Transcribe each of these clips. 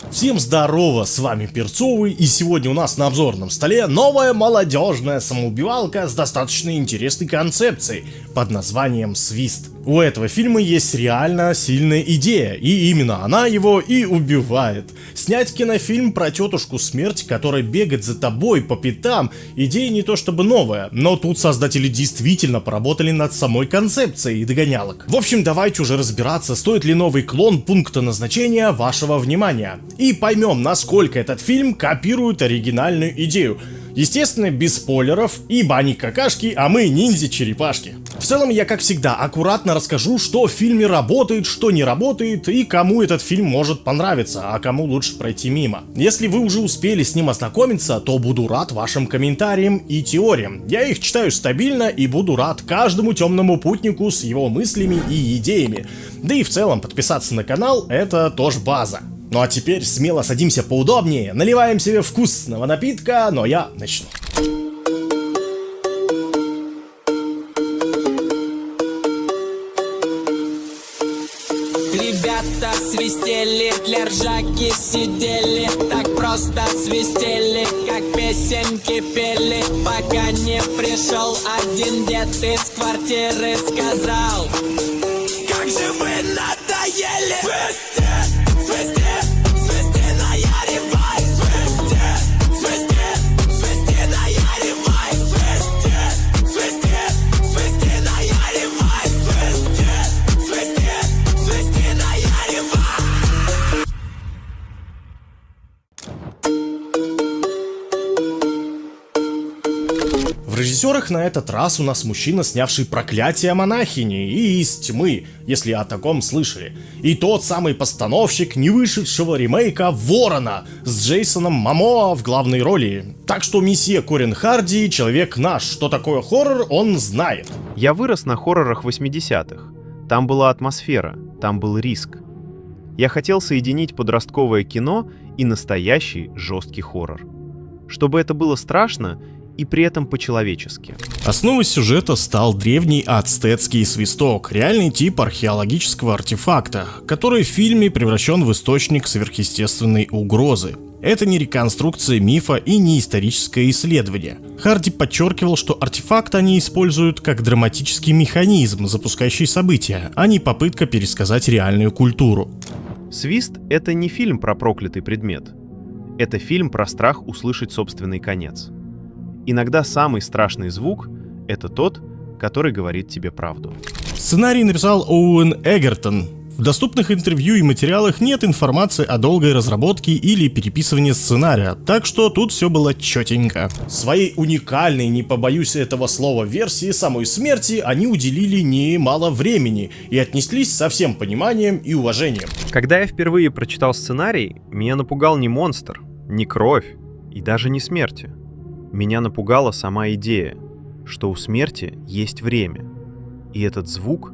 Всем здорово, с вами Перцовый, и сегодня у нас на обзорном столе новая молодежная самоубивалка с достаточно интересной концепцией под названием «Свист». У этого фильма есть реально сильная идея, и именно она его и убивает. Снять кинофильм про тетушку смерть, которая бегает за тобой по пятам, идея не то чтобы новая, но тут создатели действительно поработали над самой концепцией догонялок. В общем, давайте уже разбираться, стоит ли новый клон пункта назначения вашего внимания. И поймем, насколько этот фильм копирует оригинальную идею. Естественно, без спойлеров, ибо они какашки, а мы ниндзя-черепашки. В целом, я, как всегда, аккуратно расскажу, что в фильме работает, что не работает, и кому этот фильм может понравиться, а кому лучше пройти мимо. Если вы уже успели с ним ознакомиться, то буду рад вашим комментариям и теориям. Я их читаю стабильно и буду рад каждому темному путнику с его мыслями и идеями. Да и в целом, подписаться на канал — это тоже база. Ну а теперь смело садимся поудобнее, наливаем себе вкусного напитка, но я начну. Ребята свистели, для ржаки сидели, так просто свистели, как песенки пели, пока не пришел один дед из квартиры, сказал: как же вы надоели! Свисти, свисти, свисти, наяривай! Свисти, свисти, свисти, наяривай! Свисти, свисти, свисти, наяривай! Свисти, свисти, свисти, наяривай! В режиссерах на этот раз у нас мужчина, снявший «Проклятие монахини» и «Из тьмы», если о таком слышали. И тот самый постановщик не вышедшего ремейка «Ворона» с Джейсоном Момоа в главной роли. Так что месье Корин Харди, человек наш, что такое хоррор, он знает. Я вырос на хоррорах 80-х. Там была атмосфера, там был риск. Я хотел соединить подростковое кино и настоящий жесткий хоррор. Чтобы это было страшно и при этом по-человечески. Основой сюжета стал древний ацтецкий свисток, реальный тип археологического артефакта, который в фильме превращен в источник сверхъестественной угрозы. Это не реконструкция мифа и не историческое исследование. Харди подчеркивал, что артефакт они используют как драматический механизм, запускающий события, а не попытка пересказать реальную культуру. «Свист» — это не фильм про проклятый предмет. Это фильм про страх услышать собственный конец. Иногда самый страшный звук — это тот, который говорит тебе правду. Сценарий написал Оуэн Эгертон. В доступных интервью и материалах нет информации о долгой разработке или переписывании сценария, так что тут все было четенько. Своей уникальной, не побоюсь этого слова, версии самой смерти они уделили немало времени и отнеслись со всем пониманием и уважением. Когда я впервые прочитал сценарий, меня напугал не монстр, не кровь и даже не смерть. Меня напугала сама идея, что у смерти есть время, и этот звук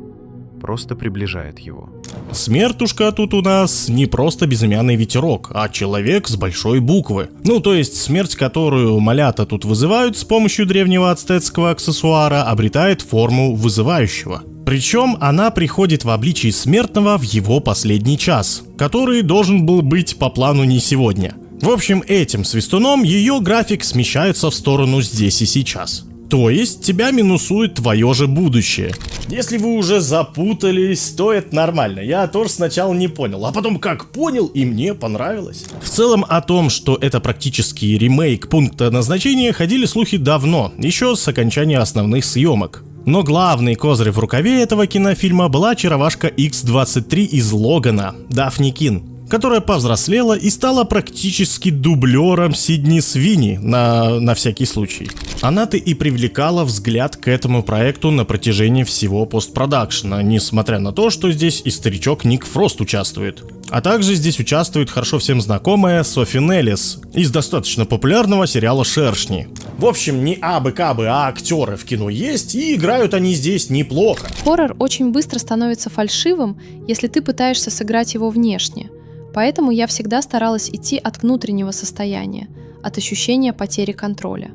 просто приближает его. Смертушка тут у нас не просто безымянный ветерок, а человек с большой буквы. Ну, то есть смерть, которую малята тут вызывают с помощью древнего ацтецкого аксессуара, обретает форму вызывающего. Причем она приходит в обличии смертного в его последний час, который должен был быть по плану не сегодня. В общем, этим свистуном ее график смещается в сторону здесь и сейчас. То есть тебя минусует твое же будущее. Если вы уже запутались, то это нормально. Я тоже сначала не понял, а потом как понял, и мне понравилось. В целом о том, что это практически ремейк пункта назначения, ходили слухи давно, еще с окончания основных съемок. Но главный козырь в рукаве этого кинофильма была очаровашка X-23 из Логана, Дафни Кин, которая повзрослела и стала практически дублером Сидни Свини на всякий случай. Она-то и привлекала взгляд к этому проекту на протяжении всего постпродакшена, несмотря на то, что здесь и старичок Ник Фрост участвует. А также здесь участвует хорошо всем знакомая Софи Неллис из достаточно популярного сериала «Шершни». В общем, не абы-кабы, а актеры в кино есть, и играют они здесь неплохо. Хоррор очень быстро становится фальшивым, если ты пытаешься сыграть его внешне. Поэтому я всегда старалась идти от внутреннего состояния, от ощущения потери контроля.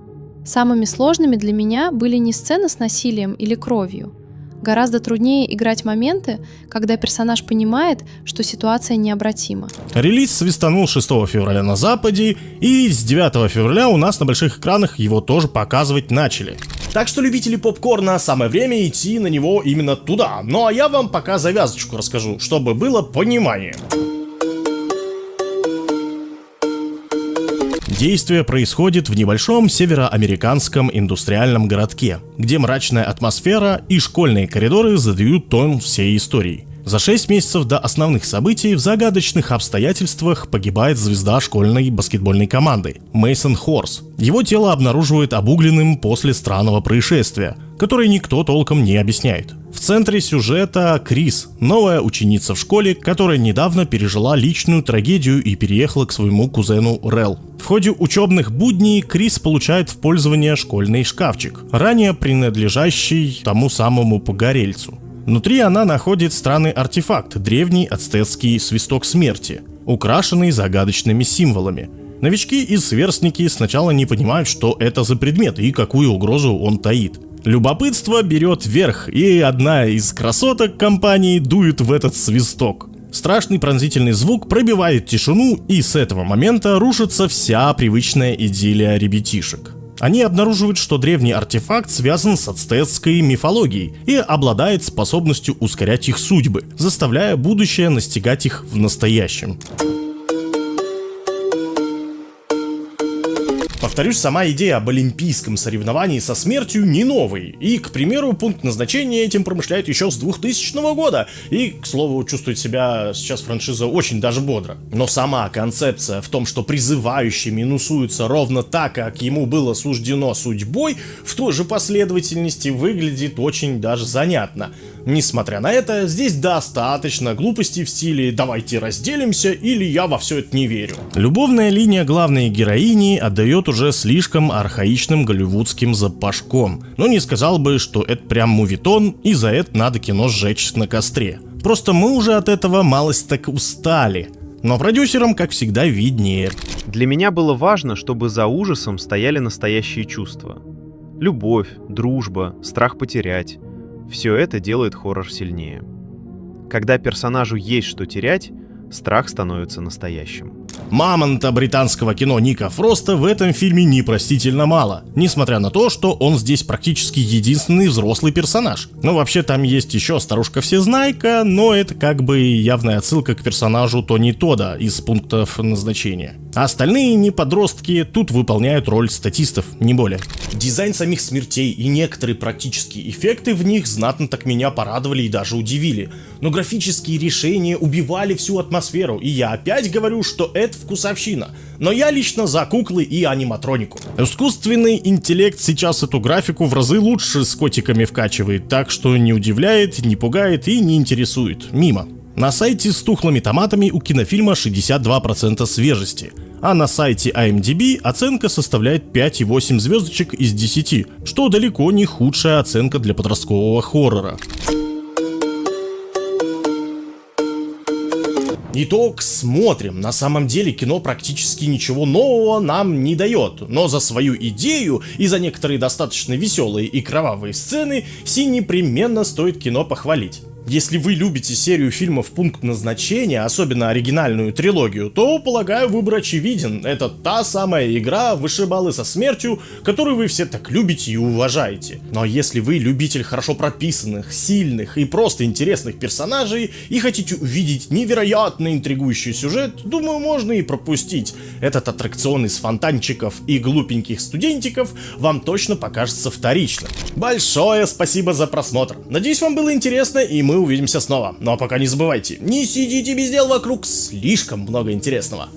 Самыми сложными для меня были не сцены с насилием или кровью, Гораздо труднее играть моменты, когда персонаж понимает, что ситуация необратима. Релиз свистанул 6 февраля на Западе, и с 9 февраля у нас на больших экранах его тоже показывать начали. Так что, любители попкорна, самое время идти на него именно туда. Ну а я вам пока завязочку расскажу, чтобы было понимание. Действие происходит в небольшом североамериканском индустриальном городке, где мрачная атмосфера и школьные коридоры задают тон всей истории. За 6 месяцев до основных событий в загадочных обстоятельствах погибает звезда школьной баскетбольной команды Мейсон Хорс. Его тело обнаруживают обугленным после странного происшествия, которое никто толком не объясняет. В центре сюжета Крис, новая ученица в школе, которая недавно пережила личную трагедию и переехала к своему кузену Рэл. В ходе учебных будней Крис получает в пользование школьный шкафчик, ранее принадлежащий тому самому погорельцу. Внутри она находит странный артефакт, древний ацтекский свисток смерти, украшенный загадочными символами. Новички и сверстники сначала не понимают, что это за предмет и какую угрозу он таит. Любопытство берет верх, и одна из красоток компании дует в этот свисток. Страшный пронзительный звук пробивает тишину, и с этого момента рушится вся привычная идиллия ребятишек. Они обнаруживают, что древний артефакт связан с ацтекской мифологией и обладает способностью ускорять их судьбы, заставляя будущее настигать их в настоящем. Повторюсь, сама идея об олимпийском соревновании со смертью не новый. И, к примеру, пункт назначения этим промышляет еще с 2000 года. И, к слову, чувствует себя сейчас франшиза очень даже бодро. Но сама концепция в том, что призывающий минусуется ровно так, как ему было суждено судьбой, в той же последовательности выглядит очень даже занятно. Несмотря на это, здесь достаточно глупостей в стиле «давайте разделимся» или «я во все это не верю». Любовная линия главной героини отдает уже слишком архаичным голливудским запашком, но не сказал бы, что это прям мувитон, и за это надо кино сжечь на костре. Просто мы уже от этого малость так устали. Но продюсерам, как всегда, виднее. Для меня было важно, чтобы за ужасом стояли настоящие чувства. Любовь, дружба, страх потерять. Все это делает хоррор сильнее. Когда персонажу есть что терять, страх становится настоящим. Мамонта британского кино Ника Фроста в этом фильме непростительно мало, несмотря на то, что он здесь практически единственный взрослый персонаж. Ну, вообще, там есть еще старушка-всезнайка, но это как бы явная отсылка к персонажу Тони Тодда из пунктов назначения. А остальные неподростки тут выполняют роль статистов, не более. Дизайн самих смертей и некоторые практические эффекты в них знатно так меня порадовали и даже удивили. Но графические решения убивали всю атмосферу, и я опять говорю, что это вкусовщина. Но я лично за куклы и аниматронику. Искусственный интеллект сейчас эту графику в разы лучше с котиками вкачивает, так что не удивляет, не пугает и не интересует. Мимо. На сайте с тухлыми томатами у кинофильма 62% свежести, а на сайте IMDb оценка составляет 5,8 звездочек из 10, что далеко не худшая оценка для подросткового хоррора. Итог смотрим. На самом деле кино практически ничего нового нам не дает, но за свою идею и за некоторые достаточно веселые и кровавые сцены непременно стоит кино похвалить. Если вы любите серию фильмов «Пункт назначения», особенно оригинальную трилогию, то, полагаю, выбор очевиден. Это та самая игра «Вышибалы со смертью», которую вы все так любите и уважаете. Но если вы любитель хорошо прописанных, сильных и просто интересных персонажей и хотите увидеть невероятно интригующий сюжет, думаю, можно и пропустить. Этот аттракцион из фонтанчиков и глупеньких студентиков вам точно покажется вторичным. Большое спасибо за просмотр. Надеюсь, вам было интересно, и мы увидимся снова. Ну а пока не забывайте, не сидите без дел, вокруг слишком много интересного.